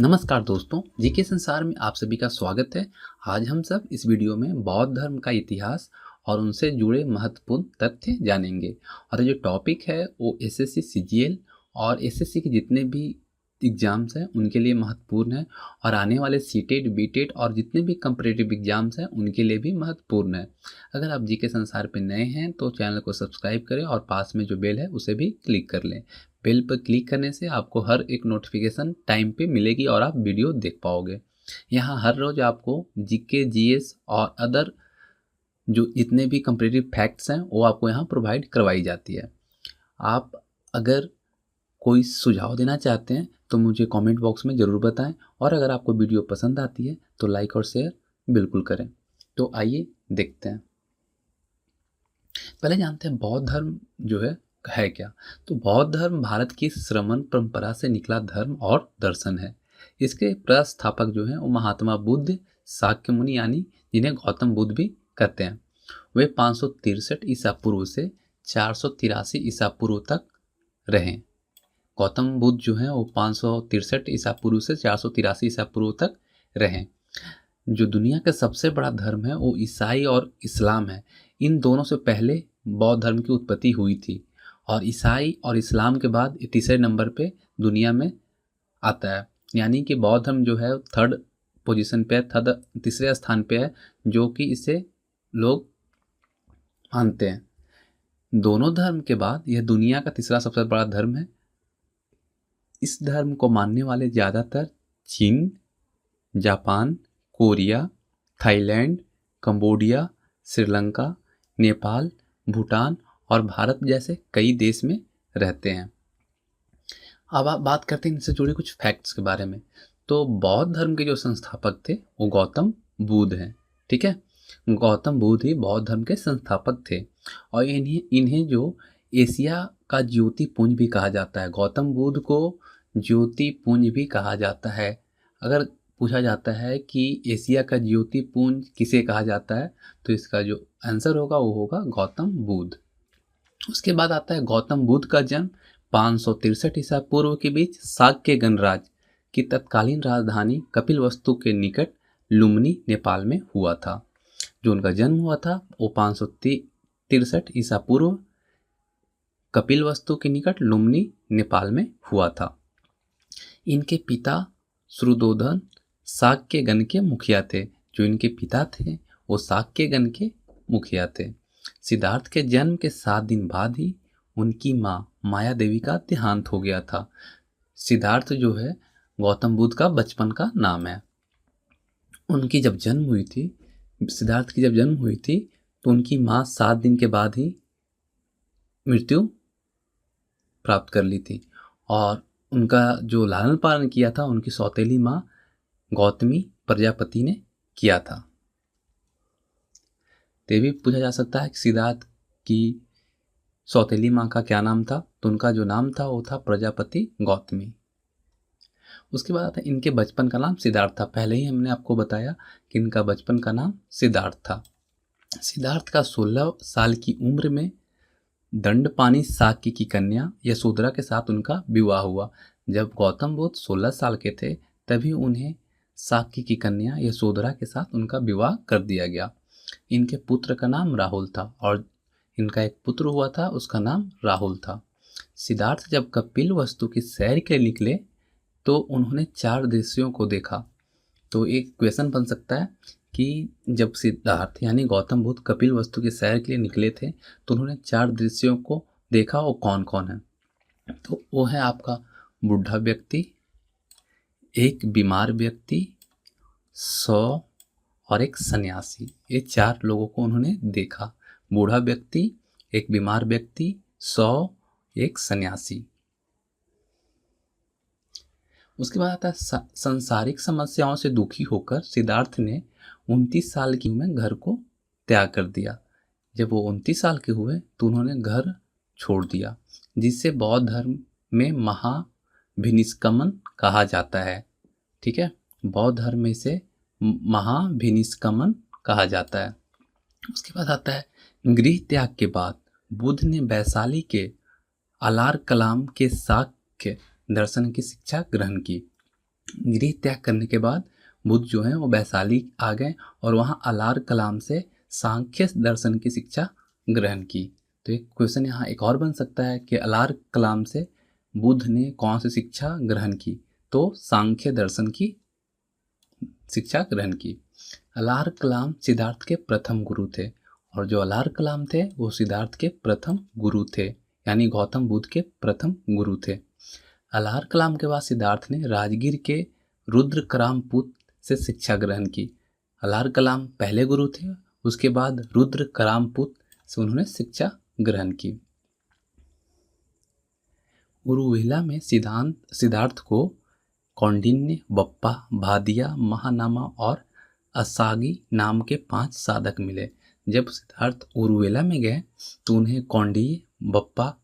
नमस्कार दोस्तों, जीके संसार में आप सभी का स्वागत है। आज हम सब इस वीडियो में बौद्ध धर्म का इतिहास और उनसे जुड़े महत्वपूर्ण तथ्य जानेंगे। और ये जो टॉपिक है वो एसएससी सीजीएल और एसएससी के जितने भी एग्ज़ाम्स हैं उनके लिए महत्वपूर्ण है, और आने वाले सीटेट बीटेट और जितने भी कंपटीटिव एग्ज़ाम्स हैं उनके लिए भी महत्वपूर्ण है। अगर आप जीके संसार पे नए हैं तो चैनल को सब्सक्राइब करें और पास में जो बेल है उसे भी क्लिक कर लें। बेल पर क्लिक करने से आपको हर एक नोटिफिकेशन टाइम पे मिलेगी और आप वीडियो देख पाओगे। यहाँ हर रोज़ आपको जीके जीएस और अदर जो जितने भी कंपटीटिव फैक्ट्स हैं वो आपको यहाँ प्रोवाइड करवाई जाती है। आप अगर कोई सुझाव देना चाहते हैं तो मुझे कमेंट बॉक्स में ज़रूर बताएं, और अगर आपको वीडियो पसंद आती है तो लाइक और शेयर बिल्कुल करें। तो आइए देखते हैं। पहले जानते हैं बौद्ध धर्म जो है क्या। तो बौद्ध धर्म भारत की श्रमण परंपरा से निकला धर्म और दर्शन है। इसके प्रस्थापक जो हैं वो महात्मा बुद्ध शाक्य मुनि, यानी जिन्हें गौतम बुद्ध भी कहते हैं, वे 563 ईसा पूर्व से 483 ईसा पूर्व तक रहे। गौतम बुद्ध जो हैं वो 563 ईसा पूर्व से 483 ईसा पूर्व तक रहे। जो दुनिया का सबसे बड़ा धर्म है वो ईसाई और इस्लाम है। इन दोनों से पहले बौद्ध धर्म की उत्पत्ति हुई थी, और ईसाई और इस्लाम के बाद ये तीसरे नंबर पे दुनिया में आता है। यानी कि बौद्ध धर्म जो है थर्ड पोजीशन पे, तीसरे स्थान पे है, जो कि इसे लोग मानते हैं। दोनों धर्म के बाद यह दुनिया का तीसरा सबसे बड़ा धर्म है। इस धर्म को मानने वाले ज़्यादातर चीन, Japan, Korea, Thailand, Cambodia, Sri Lanka, Nepal, Bhutan और भारत जैसे कई देश में रहते हैं। अब आप बात करते हैं इनसे जुड़े कुछ फैक्ट्स के बारे में। तो बौद्ध धर्म के जो संस्थापक थे वो गौतम बुद्ध हैं। ठीक है, गौतम बुद्ध ही बौद्ध धर्म के संस्थापक थे, और इन्हें जो एशिया का ज्योति पुंज भी कहा जाता है। गौतम बुद्ध को ज्योति पुंज भी कहा जाता है। अगर पूछा जाता है कि एशिया का ज्योति पुंज किसे कहा जाता है, तो इसका जो आंसर होगा वो होगा गौतम बुद्ध। उसके बाद आता है गौतम बुद्ध का जन्म 563 ईसा पूर्व के बीच शाक्य गणराज्य की तत्कालीन राजधानी कपिलवस्तु के निकट लुम्बिनी, नेपाल में हुआ था। जो उनका जन्म हुआ था वो 563 ईसा पूर्व कपिलवस्तु के निकट लुम्बिनी, नेपाल में हुआ था। इनके पिता श्रुतोधन शाक्य गण के मुखिया थे। जो इनके पिता थे वो शाक्य गण के मुखिया थे। सिद्धार्थ के जन्म के 7 दिन बाद ही उनकी माँ माया देवी का देहांत हो गया था। सिद्धार्थ जो है गौतम बुद्ध का बचपन का नाम है। उनकी जब जन्म हुई थी, सिद्धार्थ की जब जन्म हुई थी, तो उनकी माँ 7 दिन के बाद ही मृत्यु प्राप्त कर ली थी, और उनका जो लालन पालन किया था उनकी सौतेली माँ गौतमी प्रजापति ने किया था। तो ये भी पूछा जा सकता है कि सिद्धार्थ की सौतेली माँ का क्या नाम था। तो उनका जो नाम था वो था प्रजापति गौतमी। उसके बाद आता है इनके बचपन का नाम सिद्धार्थ था। पहले ही हमने आपको बताया कि इनका बचपन का नाम सिद्धार्थ था। सिद्धार्थ का 16 साल की उम्र में दंडपानी शाक्य की कन्या यशोधरा के साथ उनका विवाह हुआ। जब गौतम बुद्ध 16 साल के थे तभी उन्हें शाक्य की कन्या यशोधरा के साथ उनका विवाह कर दिया गया। इनके पुत्र का नाम राहुल था, और इनका एक पुत्र हुआ था उसका नाम राहुल था। सिद्धार्थ जब कपिलवस्तु की सैर के लिए निकले तो उन्होंने 4 दृश्यों को देखा। तो एक क्वेश्चन बन सकता है कि जब सिद्धार्थ यानी गौतम बुद्ध कपिलवस्तु की सैर के लिए निकले थे तो उन्होंने 4 दृश्यों को देखा, वो कौन कौन है। तो वो है आपका बूढ़ा व्यक्ति, एक बीमार व्यक्ति, 100 और एक सन्यासी। ये 4 लोगों को उन्होंने देखा। बूढ़ा व्यक्ति, एक बीमार व्यक्ति, 100, एक सन्यासी। उसके बाद आता है सांसारिक समस्याओं से दुखी होकर सिद्धार्थ ने 29 साल की उम्र में घर को त्याग कर दिया। जब वो 29 साल के हुए तो उन्होंने घर छोड़ दिया, जिससे बौद्ध धर्म में महाभिनिष्कमन कहा जाता है। ठीक है, बौद्ध धर्म में इसे महाभिनिष्कमन कहा जाता है। उसके बाद आता है गृह त्याग के बाद बुद्ध ने वैशाली के अलार कलाम के शाक्य दर्शन की शिक्षा ग्रहण की। गृह त्याग करने के बाद बुद्ध जो है वो वैशाली आ गए और वहाँ अलार कलाम से सांख्य दर्शन की शिक्षा ग्रहण की। तो एक क्वेश्चन यहाँ एक और बन सकता है कि अलार कलाम से बुद्ध ने कौन सी शिक्षा ग्रहण की? तो सांख्य दर्शन की शिक्षा ग्रहण की। अलार कलाम सिद्धार्थ के प्रथम गुरु थे और जो अलार कलाम थे वो सिद्धार्थ के प्रथम गुरु थे, यानी गौतम बुद्ध के प्रथम गुरु थे। अलार कलाम के बाद सिद्धार्थ ने राजगीर के रुद्र करामपुत से शिक्षा ग्रहण की। अलार कलाम पहले गुरु थे, उसके बाद रुद्र करामपुत से उन्होंने शिक्षा ग्रहण की। उरुविला में सिद्धार्थ को कौंडिन्य, बप्पा, भादिया, महानामा और असागी नाम के 5 साधक मिले। जब सिद्धार्थ उरुवेला में गए तो उन्हें कौंडिन्य, बप्पा,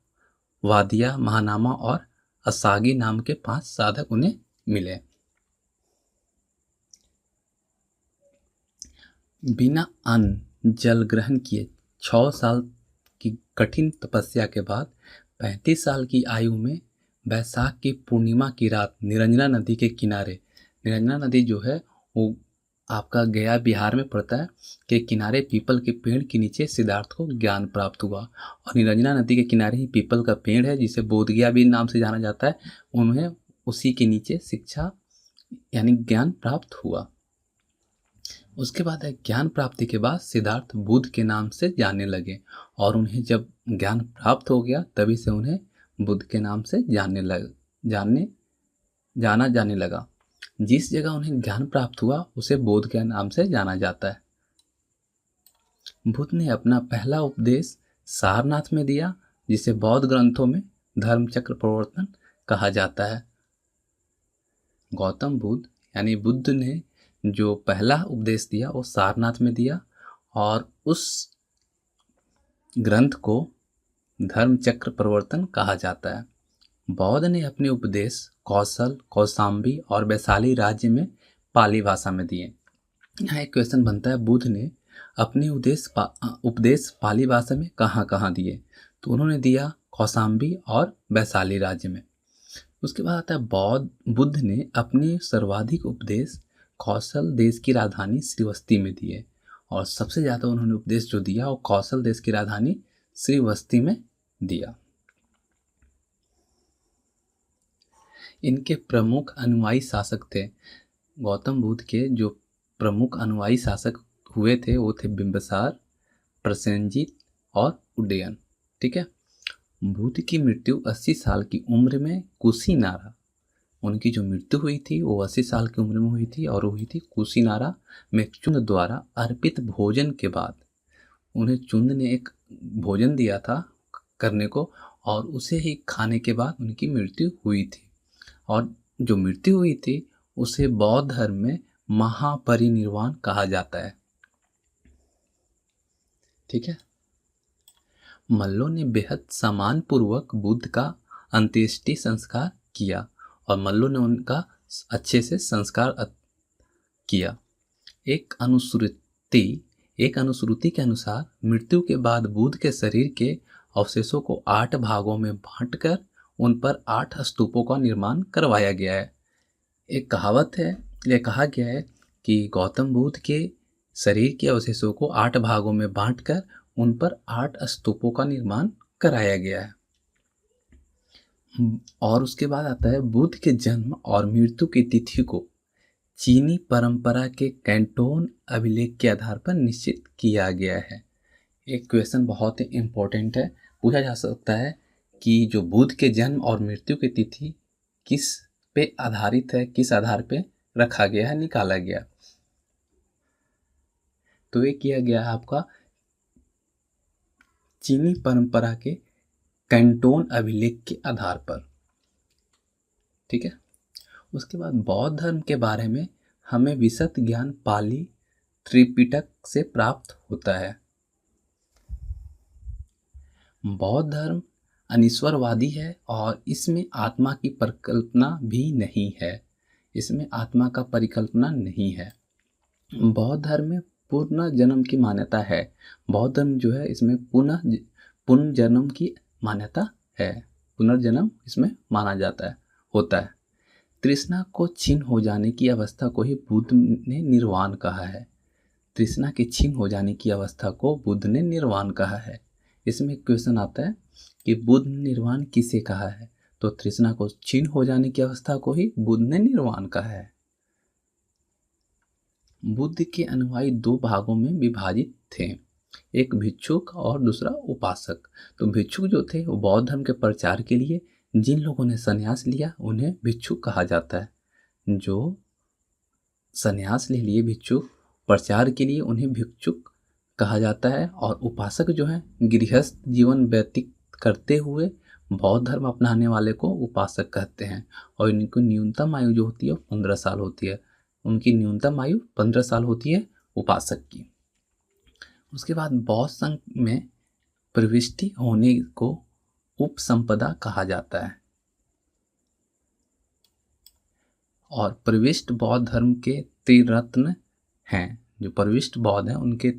वादिया, महानामा और असागी नाम के 5 साधक उन्हें मिले। बिना अन्न जल ग्रहण किए 6 साल की कठिन तपस्या के बाद 35 साल की आयु में वैशाख की पूर्णिमा की रात निरंजना नदी के किनारे, निरंजना नदी जो है वो आपका गया बिहार में पड़ता है, के किनारे पीपल के पेड़ के नीचे सिद्धार्थ को ज्ञान प्राप्त हुआ। और निरंजना नदी के किनारे ही पीपल का पेड़ है जिसे बोधगया भी नाम से जाना जाता है, उन्हें उसी के नीचे शिक्षा यानी ज्ञान प्राप्त हुआ। उसके बाद ज्ञान प्राप्ति के बाद सिद्धार्थ बुद्ध के नाम से जानने लगे और उन्हें जब ज्ञान प्राप्त हो गया तभी से उन्हें बुद्ध के नाम से जाना जाने लगा। जिस जगह उन्हें ज्ञान प्राप्त हुआ उसे बोध के नाम से जाना जाता है। बुद्ध ने अपना पहला उपदेश सारनाथ में दिया, जिसे बौद्ध ग्रंथों में धर्मचक्र प्रवर्तन कहा जाता है। गौतम बुद्ध यानी बुद्ध ने जो पहला उपदेश दिया वो सारनाथ में दिया और उस ग्रंथ को धर्मचक्र प्रवर्तन कहा जाता है। बौद्ध ने अपने उपदेश कौशल, कौशाम्बी और वैशाली राज्य में पाली भाषा में दिए। यहाँ एक क्वेश्चन बनता है, बुद्ध ने अपने उपदेश पाली भाषा में कहाँ कहाँ दिए? तो उन्होंने दिया कौशाम्बी और वैशाली राज्य में। उसके बाद आता है बुद्ध ने अपने सर्वाधिक उपदेश कौशल देश की राजधानी श्रीवस्ती में दिए और सबसे ज़्यादा उन्होंने उपदेश जो दिया वो कौशल देश की राजधानी श्रीवस्ती में दिया। इनके प्रमुख अनुयायी शासक थे, गौतम बुद्ध के जो प्रमुख अनुयायी शासक हुए थे वो थे बिंबिसार, प्रसेनजीत और उदयन। ठीक है। बुद्ध की मृत्यु 80 साल की उम्र में कुशीनारा, उनकी जो मृत्यु हुई थी वो 80 साल की उम्र में हुई थी और हुई थी कुशीनारा में चुंद द्वारा अर्पित भोजन के बाद। उन्हें चुंद ने एक भोजन दिया था करने को और उसे ही खाने के बाद उनकी मृत्यु हुई थी और जो मृत्यु हुई थी उसे बौद्ध धर्म में महापरिनिर्वाण कहा जाता है। ठीक है। मल्लों ने बेहद सम्मानपूर्वक बुद्ध का अंत्येष्टि संस्कार किया और मल्लों ने उनका अच्छे से संस्कार किया। एक अनुश्रुति के अनुसार मृत्यु के बाद बुद्ध के शरीर के अवशेषों को 8 भागों में बांटकर उन पर 8 स्तूपों का निर्माण करवाया गया है। एक कहावत है, यह कहा गया है कि गौतम बुद्ध के शरीर के अवशेषों को 8 भागों में बांटकर उन पर 8 स्तूपों का निर्माण कराया गया है। और उसके बाद आता है बुद्ध के जन्म और मृत्यु की तिथि को चीनी परंपरा के कैंटोन अभिलेख के आधार पर निश्चित किया गया है। एक क्वेश्चन बहुत ही इम्पोर्टेंट है, पूछा जा सकता है कि जो बुद्ध के जन्म और मृत्यु की तिथि किस पे आधारित है, किस आधार पे रखा गया है, निकाला गया। तो ये किया गया है आपका चीनी परंपरा के कैंटोन अभिलेख के आधार पर। ठीक है। उसके बाद बौद्ध धर्म के बारे में हमें विशद ज्ञान पाली त्रिपिटक से प्राप्त होता है। बौद्ध धर्म अनिश्वरवादी है और इसमें आत्मा की परिकल्पना भी नहीं है, इसमें आत्मा का परिकल्पना नहीं है। बौद्ध धर्म में पुनर्जन्म की मान्यता है। बौद्ध धर्म जो है इसमें पुनर्जन्म की मान्यता है, पुनर्जन्म इसमें माना जाता है, होता है। तृष्णा को क्षीण हो जाने की अवस्था को ही बुद्ध ने निर्वाण कहा है। तृष्णा के क्षीण हो जाने की अवस्था को बुद्ध ने निर्वाण कहा है। इसमें क्वेश्चन आता है कि बुद्ध ने निर्वाण किसे कहा है, तो तृष्णा को क्षीण हो जाने की अवस्था को ही बुद्ध ने निर्वाण कहा है। बुद्ध के अनुयायी दो भागों में विभाजित थे, एक भिक्षुक और दूसरा उपासक। तो भिक्षुक जो थे वो बौद्ध धर्म के प्रचार के लिए जिन लोगों ने संन्यास लिया उन्हें भिक्षुक कहा जाता है। जो संन्यास ले लिए भिक्षुक, प्रचार के लिए उन्हें भिक्षुक कहा जाता है। और उपासक जो है गृहस्थ जीवन व्यतीत करते हुए बौद्ध धर्म अपनाने वाले को उपासक कहते हैं। और इनकी न्यूनतम आयु जो होती है 15 साल होती है। उनकी न्यूनतम आयु 15 साल होती है उपासक की। उसके बाद बौद्ध संघ में प्रविष्टि होने को उपसंपदा कहा जाता है। और प्रविष्ट बौद्ध धर्म के त्रिरत्न हैं। जो प्रविष्ट बौद्ध हैं उनके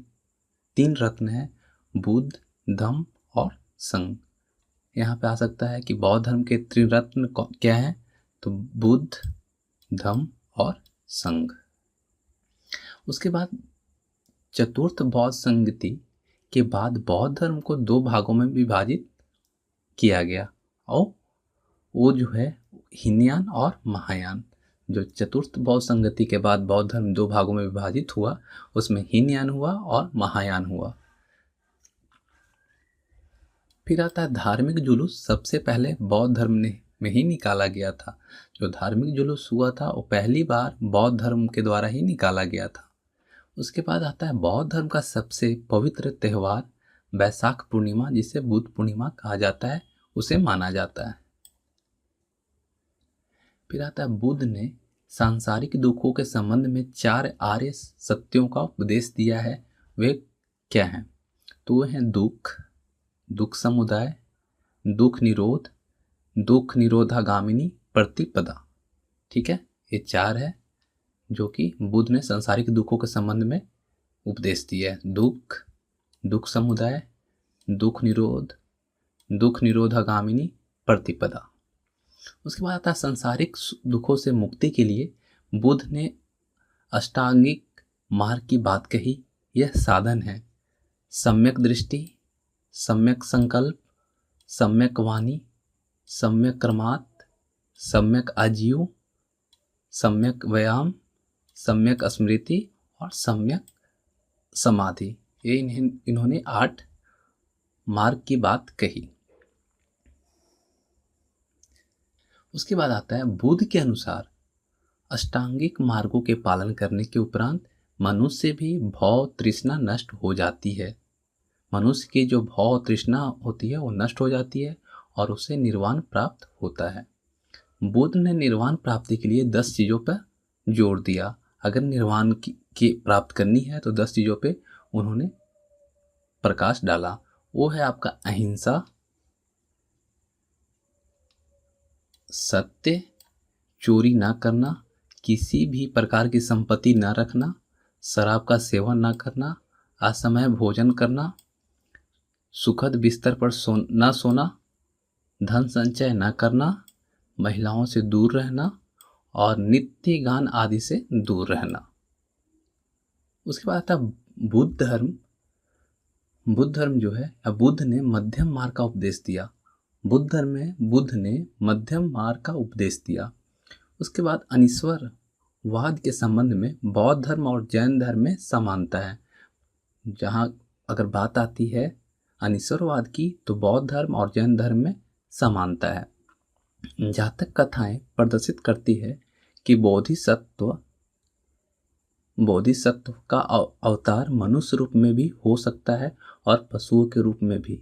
3 रत्न हैं, बुद्ध, धम्म और संघ। यहाँ पे आ सकता है कि बौद्ध धर्म के त्रिरत्न क्या हैं, तो बुद्ध, धम्म और संघ। उसके बाद चतुर्थ बौद्ध संगति के बाद बौद्ध धर्म को 2 भागों में विभाजित किया गया, और वो जो है हीनयान और महायान। जो चतुर्थ बौद्ध संगति के बाद बौद्ध धर्म 2 भागों में विभाजित हुआ, उसमें हीनयान हुआ और महायान हुआ। फिर आता है धार्मिक जुलूस। सबसे पहले बौद्ध धर्म में ही निकाला गया था। जो धार्मिक जुलूस हुआ था वो पहली बार बौद्ध धर्म के द्वारा ही निकाला गया था। उसके बाद आता है बौद्ध धर्म का सबसे पवित्र त्यौहार वैशाख पूर्णिमा, जिसे बुद्ध पूर्णिमा कहा जाता है, उसे माना जाता है। फिर आता है बुद्ध ने सांसारिक दुखों के संबंध में 4 आर्य सत्यों का उपदेश दिया है। वे क्या हैं, तो वे हैं दुख, दुख समुदाय, दुख निरोध, दुख निरोधागामिनी प्रतिपदा। ठीक है, ये 4 है जो कि बुद्ध ने सांसारिक दुखों के संबंध में उपदेश दिया है। दुख, दुख समुदाय, दुख निरोध, दुख निरोधागामिनी प्रतिपदा। उसके बाद आता है सांसारिक दुखों से मुक्ति के लिए बुद्ध ने अष्टांगिक मार्ग की बात कही। यह साधन है सम्यक दृष्टि, सम्यक संकल्प, सम्यक वाणी, सम्यक कर्मात, सम्यक आजीव, सम्यक व्यायाम, सम्यक स्मृति और सम्यक समाधि। ये इन्होंने 8 मार्ग की बात कही। उसके बाद आता है बुद्ध के अनुसार अष्टांगिक मार्गों के पालन करने के उपरांत मनुष्य भी भव तृष्णा नष्ट हो जाती है। मनुष्य की जो भव तृष्णा होती है वो नष्ट हो जाती है और उसे निर्वाण प्राप्त होता है। बुद्ध ने निर्वाण प्राप्ति के लिए 10 चीज़ों पर जोर दिया। अगर निर्वाण की प्राप्त करनी है तो 10 चीज़ों पे उन्होंने प्रकाश डाला। वो है आपका अहिंसा, सत्य, चोरी ना करना, किसी भी प्रकार की संपत्ति ना रखना, शराब का सेवन ना करना, असमय भोजन करना, सुखद बिस्तर पर ना सोना, धन संचय ना करना, महिलाओं से दूर रहना और नित्य गान आदि से दूर रहना। उसके बाद आता बुद्ध धर्म। बुद्ध धर्म जो है, बुद्ध ने मध्यम मार्ग का उपदेश दिया। बुद्ध धर्म में बुद्ध ने मध्यम मार्ग का उपदेश दिया। उसके बाद अनीश्वरवाद के संबंध में बौद्ध धर्म और जैन धर्म में समानता है। जहाँ अगर बात आती है अनीश्वरवाद की तो बौद्ध धर्म और जैन धर्म में समानता है। जातक कथाएं प्रदर्शित करती है कि बोधिसत्व का अवतार मनुष्य रूप में भी हो सकता है और पशुओं के रूप में भी।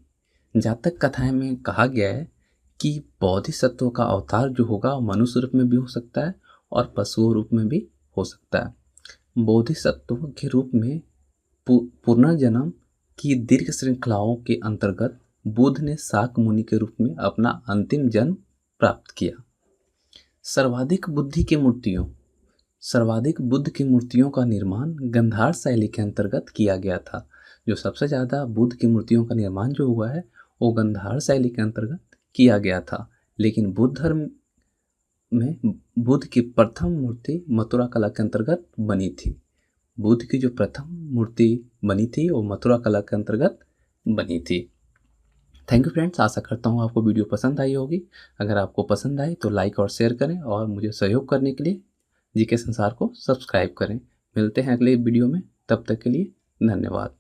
जातक कथाएं में कहा गया है कि बोधिसत्व का अवतार जो होगा वो मनुष्य रूप में भी हो सकता है और पशुओं रूप में भी हो सकता है। बोधिसत्व के रूप में पुनर्जन्म की दीर्घ श्रृंखलाओं के अंतर्गत बुद्ध ने शाक मुनि के रूप में अपना अंतिम जन्म प्राप्त किया। सर्वाधिक बुद्ध की मूर्तियों का निर्माण गंधार शैली के अंतर्गत किया गया था। जो सबसे ज़्यादा बुद्ध की मूर्तियों का निर्माण जो हुआ है वो गंधार शैली के अंतर्गत किया गया था। लेकिन बुद्ध धर्म में बुद्ध की प्रथम मूर्ति मथुरा कला के अंतर्गत बनी थी। बुद्ध की जो प्रथम मूर्ति बनी थी वो मथुरा कला के अंतर्गत बनी थी। थैंक यू फ्रेंड्स, आशा करता हूँ आपको वीडियो पसंद आई होगी। अगर आपको पसंद आए तो लाइक और शेयर करें और मुझे सहयोग करने के लिए जीके संसार को सब्सक्राइब करें। मिलते हैं अगले वीडियो में, तब तक के लिए धन्यवाद।